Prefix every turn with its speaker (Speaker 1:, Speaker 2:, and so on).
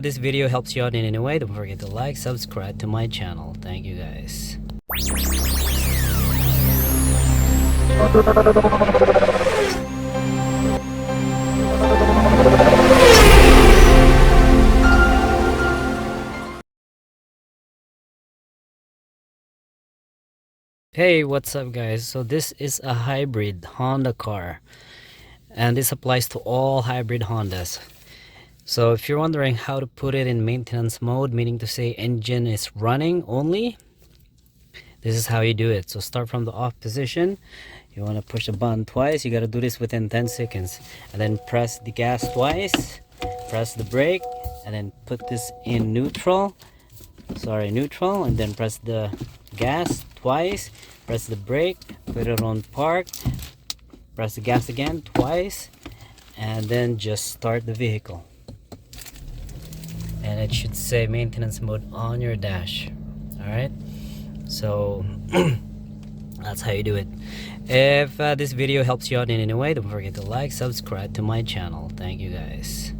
Speaker 1: This video helps you out in any way, don't forget to like, subscribe to my channel. Thank you guys. Hey, what's up guys? So this is a hybrid Honda car, and this applies to all hybrid Hondas. So if you're wondering how to put it in maintenance mode, meaning to say engine is running only, this is how you do it. So start from the off position. You want to push the button twice. You got to do this within 10 seconds, and then press the gas twice, press the brake, and then put this in neutral, and then press the gas twice, press the brake, put it on park, press the gas again twice, and then just start the vehicle. And it should say maintenance mode on your dash. Alright, so that's how you do it. If this video helps you out in any way, don't forget to like, subscribe to my channel. Thank you guys.